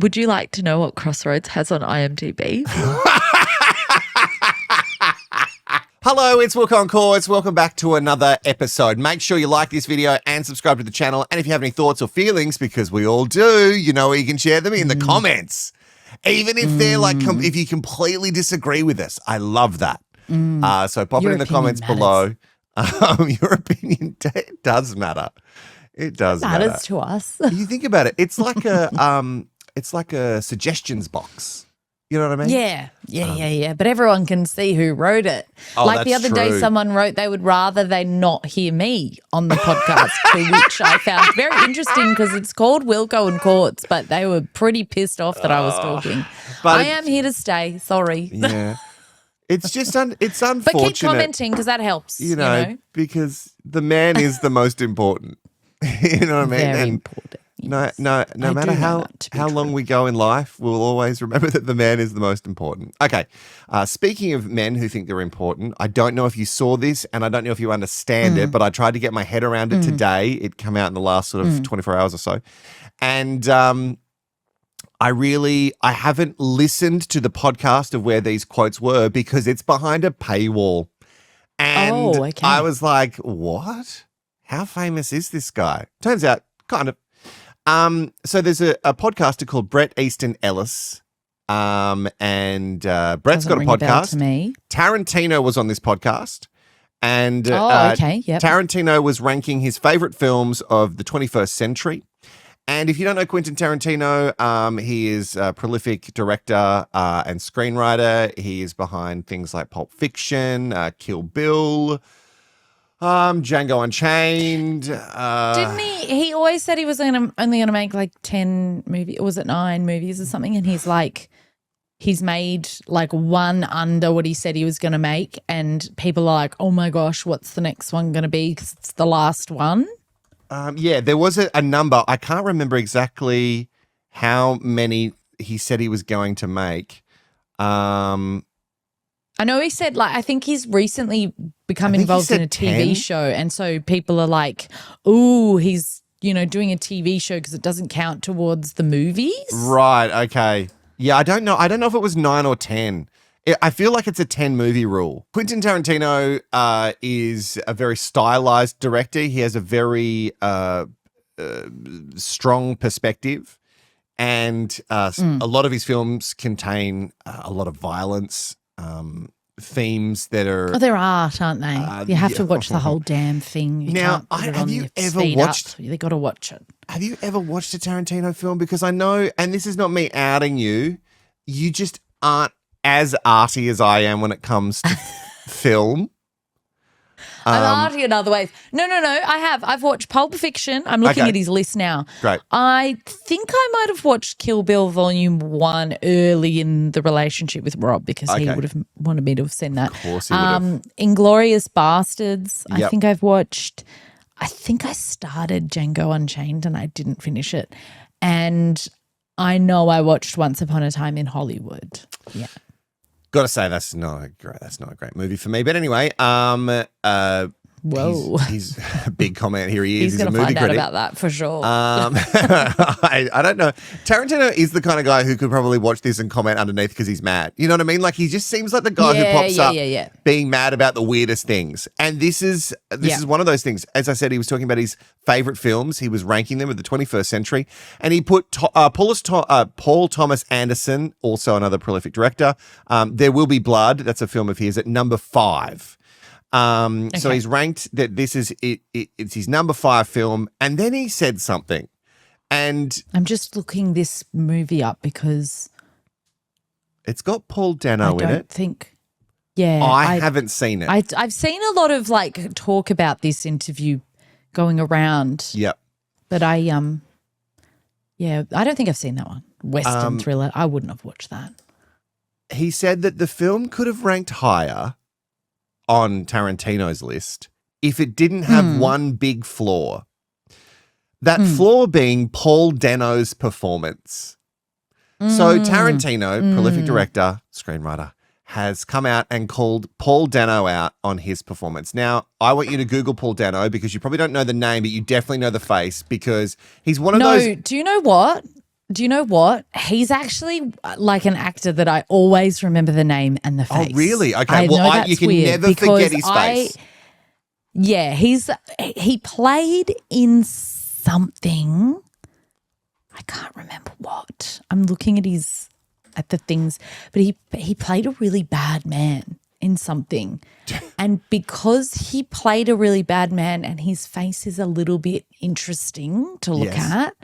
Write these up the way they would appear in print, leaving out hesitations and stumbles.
Would you like to know what Crossroads has on IMDb? Hello, it's Wilko Courts. Welcome back to another episode. Make sure you like this video and subscribe to the channel. And if you have any thoughts or feelings, because we all do, you know where you can share them in the comments. Even if they're like, if you completely disagree with us, I love that. So pop it in the comments below. Your opinion does matter. It does matter. Matters to us. You think about it. It's like a suggestions box. You know what I mean? Yeah. But everyone can see who wrote it. Oh, like the other day, true. someone wrote they would rather they not hear me on the podcast, which I found very interesting because it's called Wilko Courts, but they were pretty pissed off that I was talking. But I am here to stay. Sorry. Yeah. It's just it's unfortunate. But keep commenting because that helps. You know, because the man is the most important. You know what I mean? Very important. No matter how long we go in life, we'll always remember that the man is the most important. Okay, speaking of men who think they're important, I don't know if you saw this and I don't know if you understand it, but I tried to get my head around it today. It came out in the last sort of 24 hours or so. And I haven't listened to the podcast of where these quotes were because it's behind a paywall. And I was like, what? How famous is this guy? Turns out, kind of. So there's a podcaster called Bret Easton Ellis, and Bret's got a podcast. To me. Tarantino was on this podcast, and Tarantino was ranking his favorite films of the 21st century. And if you don't know Quentin Tarantino, he is a prolific director and screenwriter. He is behind things like Pulp Fiction, Kill Bill, Django Unchained. Didn't he? He always said he was only going to make like 10 movies, or was it 9 movies or something? And he's made like one under what he said he was going to make. And people are like, oh my gosh, what's the next one going to be? Because it's the last one. There was a number. I can't remember exactly how many he said he was going to make. I know he said, like, I think he's recently become involved in a TV 10? show. And so people are like, ooh, he's, doing a TV show because it doesn't count towards the movies. Right. Okay. Yeah. I don't know. I don't know if it was 9 or 10. I feel like it's a 10 movie rule. Quentin Tarantino is a very stylized director. He has a very strong perspective. And a lot of his films contain a lot of violence, themes that are... Oh, they're art, aren't they? You have to watch the whole damn thing. Have you ever watched... They got to watch it. Have you ever watched a Tarantino film? Because I know, and this is not me outing you, you just aren't as arty as I am when it comes to film. I'm arty in other ways. No, I have. I've watched Pulp Fiction. I'm looking at his list now. Great. I think I might have watched Kill Bill Volume 1 early in the relationship with Rob because he would have wanted me to have seen that. Of course he would have. Inglourious Bastards. Yep. I think I've watched. I think I started Django Unchained and I didn't finish it. And I know I watched Once Upon a Time in Hollywood. Yeah. Got to say that's not a great movie for me. But anyway, whoa, he's a big comment here. He's going a to movie find critic. out about that for sure. I don't know. Tarantino is the kind of guy who could probably watch this and comment underneath because he's mad. You know what I mean? Like he just seems like the guy who pops up being mad about the weirdest things. And this is one of those things. As I said, he was talking about his favorite films. He was ranking them of the 21st century, and he put Paul Thomas Anderson, also another prolific director. There Will Be Blood. That's a film of his at number 5. So he's ranked that this is it's his number 5 film, and then he said something, and I'm just looking this movie up because it's got Paul Dano in it. I haven't seen it. I've seen a lot of like talk about this interview going around. Yep. But I don't think I've seen that one. Western thriller. I wouldn't have watched that. He said that the film could have ranked higher on Tarantino's list if it didn't have one big flaw. That flaw being Paul Dano's performance. So Tarantino, prolific director, screenwriter, has come out and called Paul Dano out on his performance. Now, I want you to Google Paul Dano because you probably don't know the name, but you definitely know the face because he's one of those... No, do you know what? Do you know what? He's actually like an actor that I always remember the name and the face. Oh, really? Okay. I know that's you can weird never forget his because face. Yeah, he played in something. I can't remember what. I'm looking at the things, but he played a really bad man in something. And because he played a really bad man and his face is a little bit interesting to look at,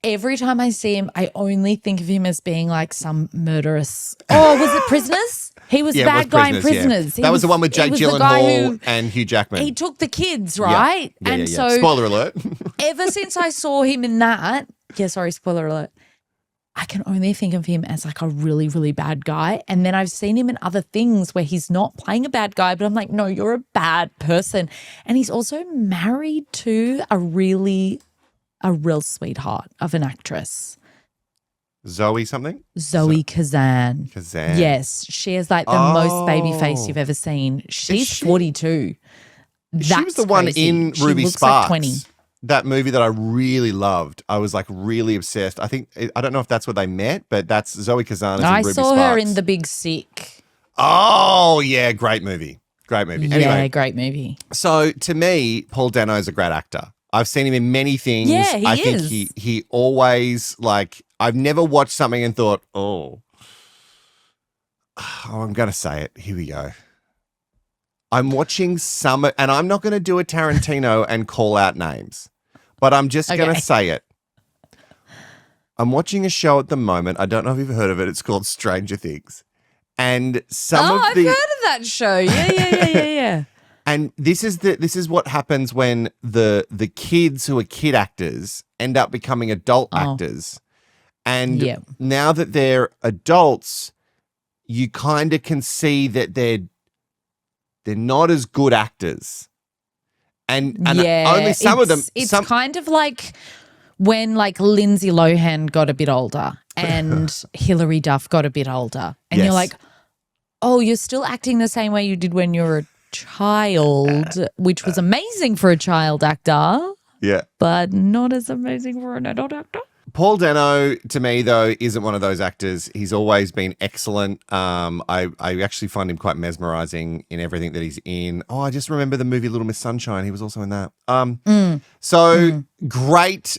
every time I see him, I only think of him as being like some murderous. Oh, was it Prisoners? He was the bad guy in Prisoners. That was the one with Jake Gyllenhaal and Hugh Jackman. He took the kids, right? Yeah. So, spoiler alert. Ever since I saw him in that, spoiler alert, I can only think of him as like a really, really bad guy. And then I've seen him in other things where he's not playing a bad guy, but I'm like, no, you're a bad person. And he's also married to a real sweetheart of an actress. Zoe something? Zoe Kazan. Kazan. Yes. She has like the most baby face you've ever seen. She's 42. She was the one in Ruby Sparks. Like 20. That movie that I really loved. I was like really obsessed. I don't know if that's where they met, but that's Zoe Kazan is in Ruby Sparks. I saw her in The Big Sick. Oh, yeah. Great movie. Anyway, yeah, great movie. So to me, Paul Dano is a great actor. I've seen him in many things. Yeah, I think he always like, I've never watched something and thought, oh, I'm going to say it. Here we go. I'm watching some, and I'm not going to do a Tarantino and call out names, but I'm just going to say it. I'm watching a show at the moment. I don't know if you've heard of it. It's called Stranger Things. And I've heard of that show. Yeah. And this is what happens when the kids who are kid actors end up becoming adult actors. And now that they're adults, you kind of can see that they're not as good actors. And only some of them. It's kind of like when like Lindsay Lohan got a bit older and Hilary Duff got a bit older. And you're like, oh, you're still acting the same way you did when you were a child, which was amazing for a child actor. Yeah. But not as amazing for an adult actor. Paul Dano, to me, though, isn't one of those actors. He's always been excellent. I actually find him quite mesmerizing in everything that he's in. Oh, I just remember the movie Little Miss Sunshine. He was also in that. Great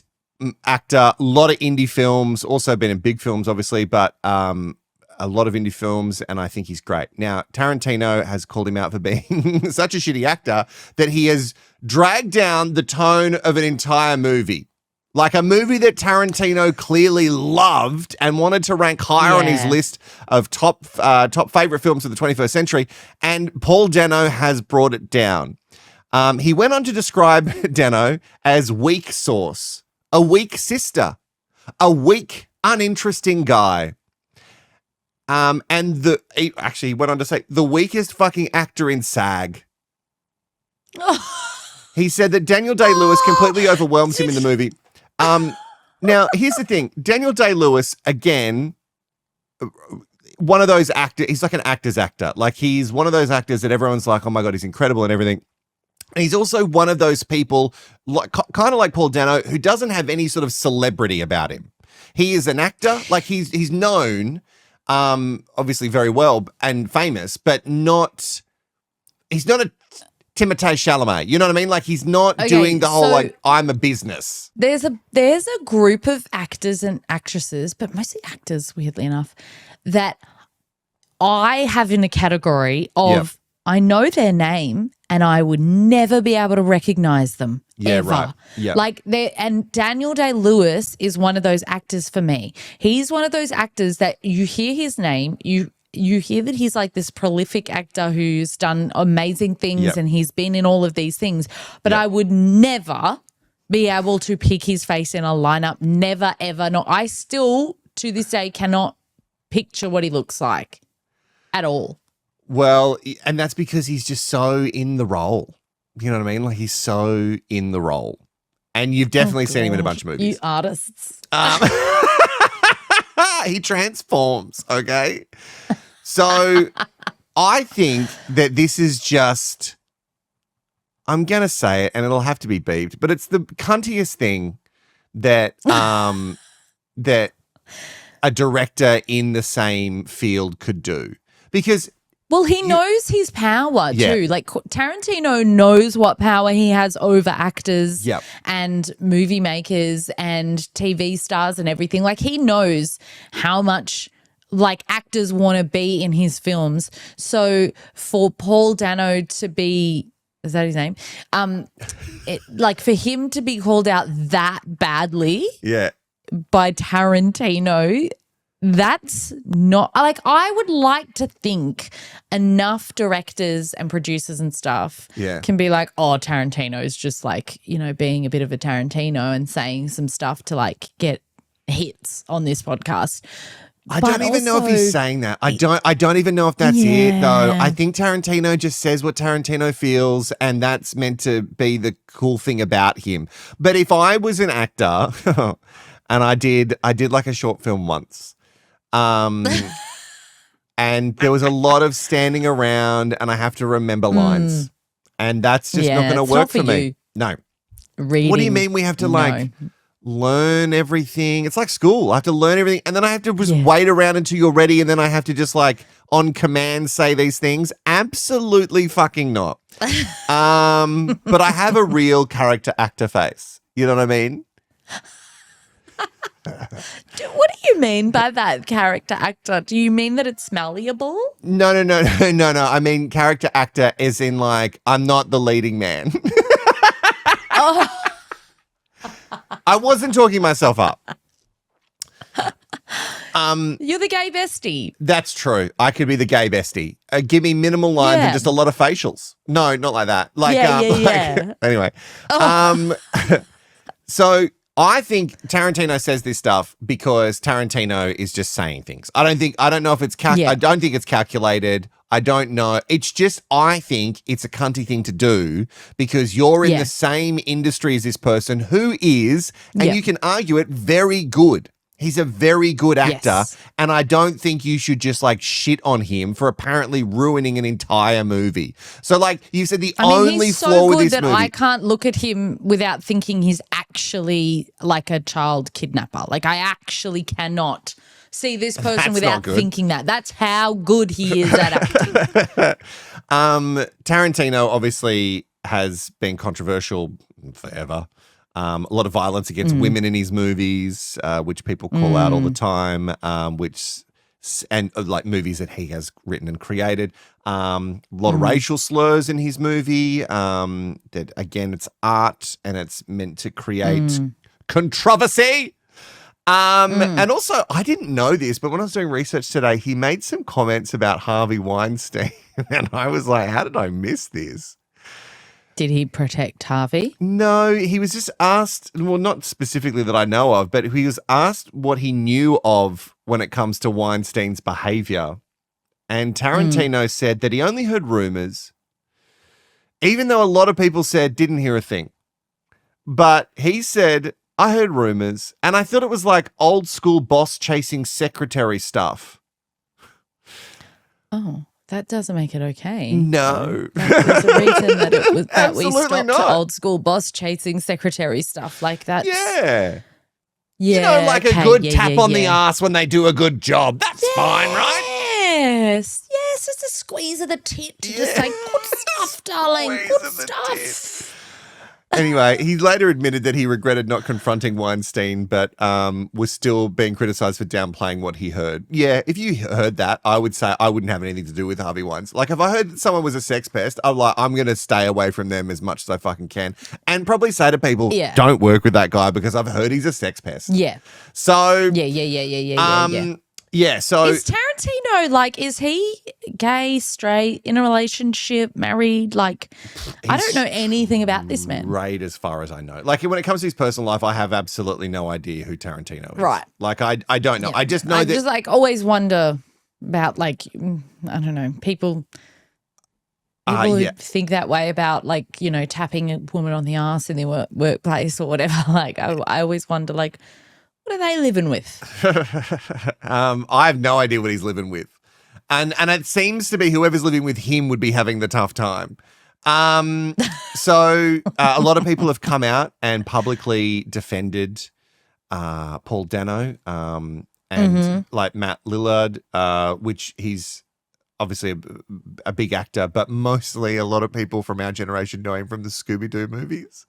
actor, a lot of indie films, also been in big films, obviously, but a lot of indie films, and I think he's great. Now, Tarantino has called him out for being such a shitty actor that he has dragged down the tone of an entire movie. Like a movie that Tarantino clearly loved and wanted to rank higher on his list of top favorite films of the 21st century, and Paul Dano has brought it down. He went on to describe Dano as weak sauce, a weak sister, a weak, uninteresting guy. And he actually went on to say the weakest fucking actor in SAG. He said that Daniel Day-Lewis completely overwhelms him in the movie. Now, here's the thing. Daniel Day-Lewis, again, one of those actors, he's like an actor's actor. Like he's one of those actors that everyone's like, oh my God, he's incredible and everything. And he's also one of those people, like, kind of like Paul Dano, who doesn't have any sort of celebrity about him. He is an actor. Like he's known, obviously very well and famous, but he's not a Timothée Chalamet. You know what I mean? Like he's not doing the whole like I'm a business. There's a group of actors and actresses, but mostly actors, weirdly enough, that I have in a category of I know their name and I would never be able to recognize them. Ever. Right. Yeah. Like and Daniel Day-Lewis is one of those actors for me. He's one of those actors that you hear his name, you hear that he's like this prolific actor who's done amazing things and he's been in all of these things, but I would never be able to pick his face in a lineup. Never, ever. No, I still to this day cannot picture what he looks like at all. Well, and that's because he's just so in the role. You know what I mean? Like he's so in the role. And you've definitely seen him in a bunch of movies. You artists. He transforms, okay? So I think that this is just, I'm going to say it and it'll have to be beeped, but it's the cuntiest thing that that a director in the same field could do. Because well, he knows his power Yeah. too. Like Tarantino knows what power he has over actors Yep. and movie makers and TV stars and everything. Like he knows how much like actors want to be in his films. So for Paul Dano to be, is that his name? Like for him to be called out that badly yeah. by Tarantino, that's not like I would like to think enough directors and producers and stuff can be like, oh, Tarantino's just like, you know, being a bit of a Tarantino and saying some stuff to like get hits on this podcast. I don't even know if he's saying that. I don't even know if that's it though. I think Tarantino just says what Tarantino feels and that's meant to be the cool thing about him. But if I was an actor and I did like a short film once, and there was a lot of standing around and I have to remember lines and that's just not going to work for me. No. Reading, what do you mean we have to like learn everything? It's like school. I have to learn everything and then I have to just wait around until you're ready and then I have to just like on command say these things? Absolutely fucking not. But I have a real character actor face. You know what I mean? What do you mean by that, character actor? Do you mean that it's malleable? No. I mean character actor as in like I'm not the leading man. Oh. I wasn't talking myself up. You're the gay bestie. That's true. I could be the gay bestie. Give me minimal lines and just a lot of facials. No, not like that. Like, anyway. So I think Tarantino says this stuff because Tarantino is just saying things. I don't know if it's I don't think it's calculated. I don't know. It's just I think it's a cunty thing to do because you're in the same industry as this person who is, and you can argue it, very good. He's a very good actor, and I don't think you should just like shit on him for apparently ruining an entire movie. So, like you said, only he's flaw so with good this that movie, I can't look at him without thinking he's actually like a child kidnapper. Like I actually cannot see this person without thinking that. That's how good he is at acting. Tarantino obviously has been controversial forever. A lot of violence against women in his movies, which people call out all the time, and like movies that he has written and created. A lot of racial slurs in his movie. That again, it's art and it's meant to create controversy. And also, I didn't know this, but when I was doing research today, he made some comments about Harvey Weinstein, and I was like, how did I miss this? Did he protect Harvey? No, he was just asked, well, not specifically that I know of, but he was asked what he knew of when it comes to Weinstein's behavior. And Tarantino said that he only heard rumors, even though a lot of people said didn't hear a thing. But he said, I heard rumors, and I thought it was like old school boss chasing secretary stuff. Oh. That doesn't make it okay. No. There's a reason that it was that we stopped not. old school boss chasing secretary stuff like that. Yeah. Yeah. You know, like a good tap on the ass when they do a good job. That's fine, right? Yes. Yes, it's a squeeze of the tit to just say, good stuff, darling. Good stuff. Anyway, he later admitted that he regretted not confronting Weinstein, but was still being criticized for downplaying what he heard. Yeah, if you heard that, I would say I wouldn't have anything to do with Harvey Weinstein. Like, if I heard that someone was a sex pest, I'm going to stay away from them as much as I fucking can. And probably say to people, don't work with that guy because I've heard he's a sex pest. Yeah. So. Yeah, so. Is Tarantino, like, is he gay, straight, in a relationship, married? Like, I don't know anything about this man. Right, as far as I know. Like, when it comes to his personal life, I have absolutely no idea who Tarantino is. Right. Like, I don't know. Yeah. I just know I that. just, like, always wonder about, like, I don't know, people who think that way about, like, you know, tapping a woman on the ass in their workplace or whatever. Like, I always wonder, like, what are they living with? I have no idea what he's living with. And it seems to be whoever's living with him would be having the tough time. So a lot of people have come out and publicly defended Paul Dano, and like Matt Lillard, which he's obviously a big actor, but mostly a lot of people from our generation know him from the Scooby-Doo movies.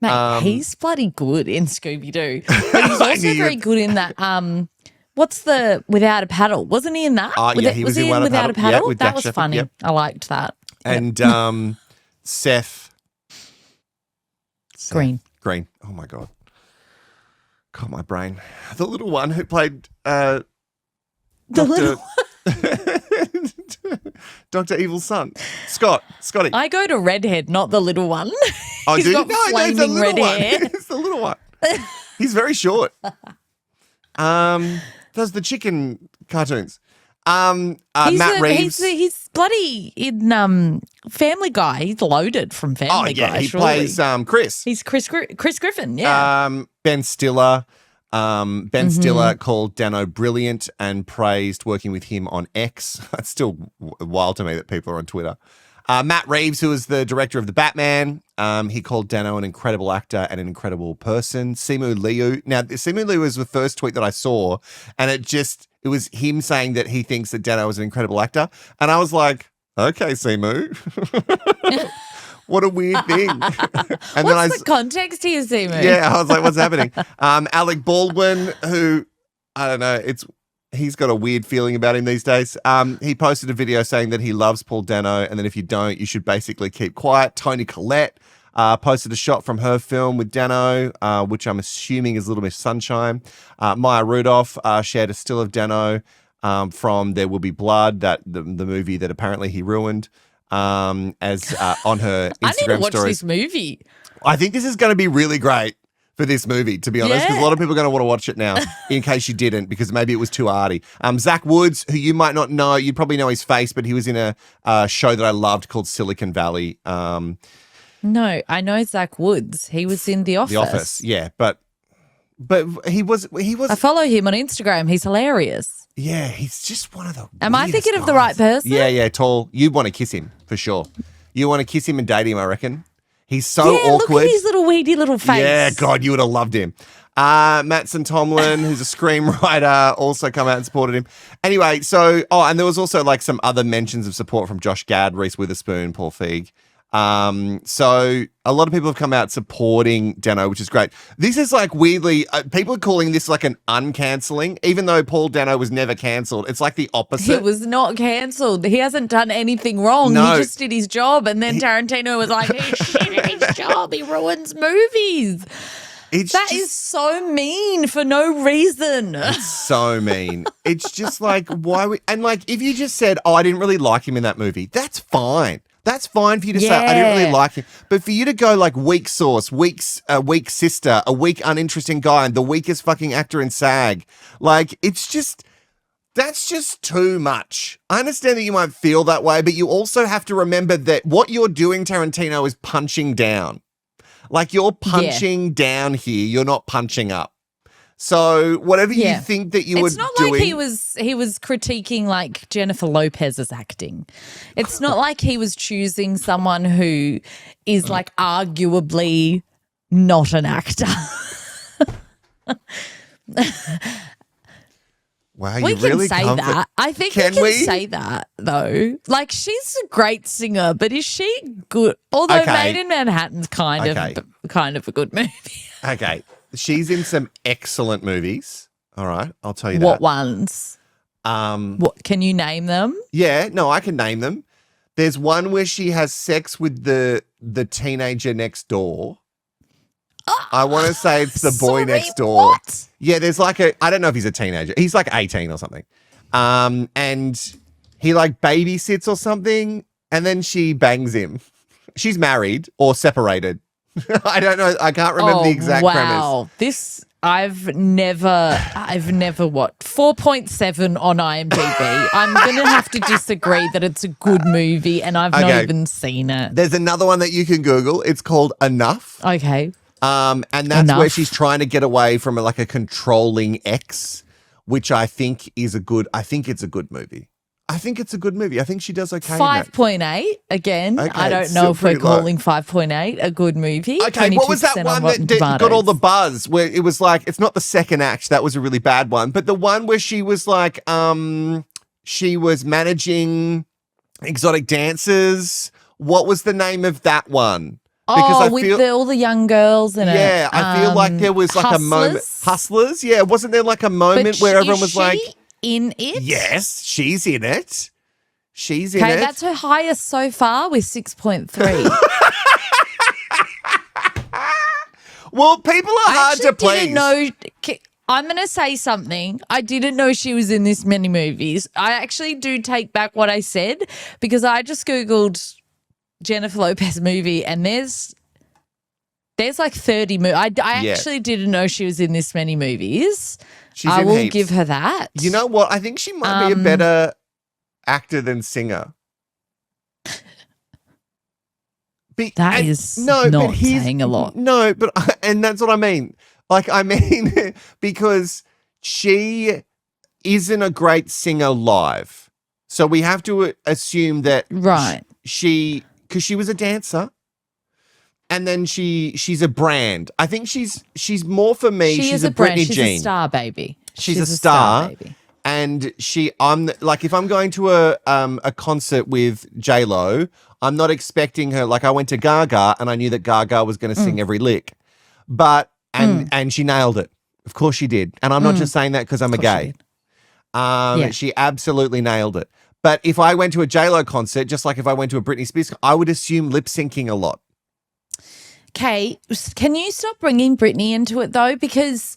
Mate, he's bloody good in Scooby-Doo. But he's also very good in that, what's the Without a Paddle? Wasn't he in that? Yeah, he was in Without a Paddle? Yeah, that was funny. Yep. I liked that. And Seth Green. Oh, my God. God, my brain. The little one who played Dr. Dr. Evil's son. Scotty. I go to redhead, not the little one. Oh, He's dude? got flaming red hair. It's the little one. He's very short. Does the chicken cartoons. Matt Reeves. He's bloody in Family Guy. He's loaded from Family Guy. He plays Chris. He's Chris Griffin, yeah. Ben Stiller. Ben Stiller called Dano brilliant and praised working with him on X. It's still wild to me that people are on Twitter. Matt Reeves, who is the director of The Batman, he called Dano an incredible actor and an incredible person. Simu Liu. Now, Simu Liu was the first tweet that I saw, and it was him saying that he thinks that Dano was an incredible actor. And I was like, okay, Simu. What a weird thing. And what's the context here, Simu? Yeah, I was like, what's happening? Alec Baldwin, who, I don't know, he's got a weird feeling about him these days. He posted a video saying that he loves Paul Dano, and then if you don't, you should basically keep quiet. Toni Collette posted a shot from her film with Dano, which I'm assuming is Little Miss Sunshine. Maya Rudolph shared a still of Dano from There Will Be Blood, the movie that apparently he ruined, as on her Instagram I need to watch stories. this movie. I think this is going to be really great for this movie, to be honest, because a lot of people are going to want to watch it now, in case you didn't, because maybe it was too arty. Zach Woods, who you might not know, you'd probably know his face, but he was in a show that I loved called Silicon Valley. No, I know Zach Woods. He was in The Office. The Office, yeah, but he was. I follow him on Instagram. He's hilarious. Yeah, he's just one of the. Am I thinking of the right person? Yeah, tall. You want to kiss him for sure. You want to kiss him and date him, I reckon. He's so awkward. Look at his little weedy little face. Yeah, God, you would have loved him. Mattson Tomlin, who's a screenwriter, also come out and supported him. Anyway, and there was also like some other mentions of support from Josh Gad, Reese Witherspoon, Paul Feig. So a lot of people have come out supporting Dano, which is great. This is like weirdly, people are calling this like an uncancelling, even though Paul Dano was never cancelled. It's like the opposite. He was not cancelled. He hasn't done anything wrong. No. He just did his job. And then Tarantino was like, he's shit at his job. He ruins movies. That is so mean for no reason. It's so mean. It's just like, and like, if you just said, I didn't really like him in that movie, that's fine. That's fine for you to say, I didn't really like him. But for you to go like weak sauce, weak sister, a weak uninteresting guy, and the weakest fucking actor in SAG, like that's just too much. I understand that you might feel that way, but you also have to remember that what you're doing, Tarantino, is punching down. Like you're punching down here, you're not punching up. So whatever you think that you were doing. It's not like he was critiquing like Jennifer Lopez's acting. It's not like he was choosing someone who is like arguably not an actor. Wow, we you can really say that. I think we can say that though. Like she's a great singer, but is she good? Although Made in Manhattan's kind of a good movie. Okay. She's in some excellent movies. All right, I'll tell you that. What ones? What can you name them? Yeah, no, I can name them. There's one where she has sex with the teenager next door. I want to say it's the boy next door. What? Yeah, there's like I don't know if he's a teenager. He's like 18 or something. And he like babysits or something, and then she bangs him. She's married or separated. I don't know. I can't remember the exact premise. This I've never watched. 4.7 on IMDb. I'm gonna have to disagree that it's a good movie, and I've not even seen it. There's another one that you can Google. It's called Enough. Okay. And that's where she's trying to get away from like a controlling ex, which I think is it's a good movie. I think it's a good movie. I think she does okay. 5.8 again. Okay, I don't know if we're calling 5.8 a good movie. Okay, what was that one that got all the buzz? Where it was like, it's not the second act. That was a really bad one. But the one where she was like, she was managing exotic dancers. What was the name of that one? Because with all the young girls in it. Yeah, I feel like there was like a moment. Hustlers? Yeah, wasn't there like a moment where everyone was like, in it? Yes, she's in it. She's in it. Okay, that's her highest so far with 6.3. Well, people are hard to please. I'm going to say something. I didn't know she was in this many movies. I actually do take back what I said because I just Googled Jennifer Lopez movie and there's like 30 movies. I actually didn't know she was in this many movies. I will give her that. You know what? I think she might be a better actor than singer. That is not saying a lot. No, but and that's what I mean. Like, I mean, because she isn't a great singer live. So we have to assume that because she was a dancer. And then she's a brand. I think she's more for me. She's a brand. Britney She's Jean. a star, baby. She's a star, baby. And I'm like, if I'm going to a concert with J.Lo, I'm not expecting her. Like, I went to Gaga and I knew that Gaga was going to sing every lick, and she nailed it. Of course she did. And I'm not just saying that because I'm a gay. She absolutely nailed it. But if I went to a J.Lo concert, just like if I went to a Britney Spears, I would assume lip syncing a lot. Okay, can you stop bringing Britney into it though? Because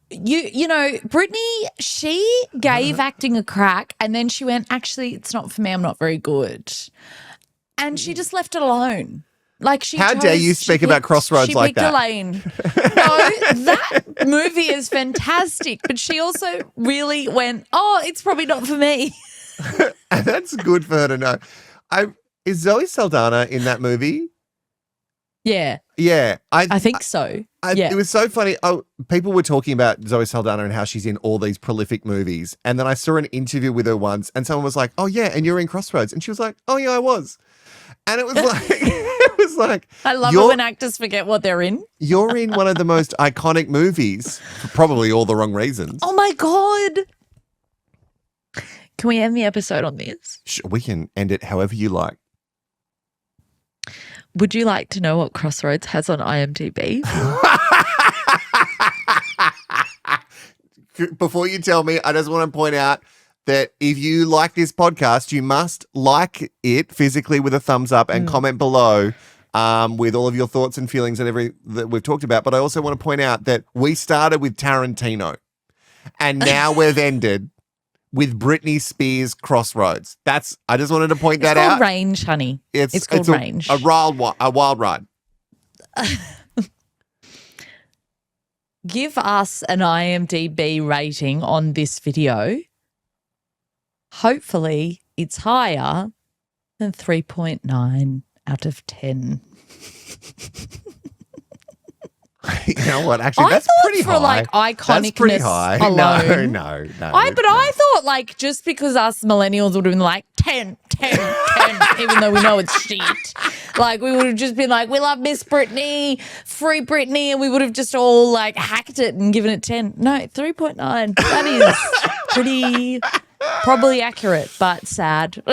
you know, Britney, she gave acting a crack and then she went, actually, it's not for me. I'm not very good. And she just left it alone. Like How dare you speak about Crossroads like that? She picked a lane. No, that movie is fantastic. But she also really went, it's probably not for me. And that's good for her to know. Is Zoe Saldana in that movie? Yeah. Yeah. I think so. It was so funny. People were talking about Zoe Saldana and how she's in all these prolific movies. And then I saw an interview with her once and someone was like, oh, yeah, and you're in Crossroads. And she was like, oh, yeah, I was. And it was like, I love it when actors forget what they're in. You're in one of the most iconic movies for probably all the wrong reasons. Oh, my God. Can we end the episode on this? We can end it however you like. Would you like to know what Crossroads has on IMDb? Before you tell me, I just want to point out that if you like this podcast, you must like it physically with a thumbs up and comment below with all of your thoughts and feelings and everything that we've talked about. But I also want to point out that we started with Tarantino and now we've ended with Britney Spears Crossroads. I just wanted to point that out. It's called Range, honey. It's called Range. A wild ride. Give us an IMDb rating on this video. Hopefully it's higher than 3.9 out of 10. You know what? Actually, that's pretty high. For like iconicness that's pretty high. Alone. No. I thought like just because us millennials would have been like 10, even though we know it's shit. Like we would have just been like, we love Miss Britney, free Britney, and we would have just all like hacked it and given it 10. No, 3.9. That is pretty probably accurate, but sad.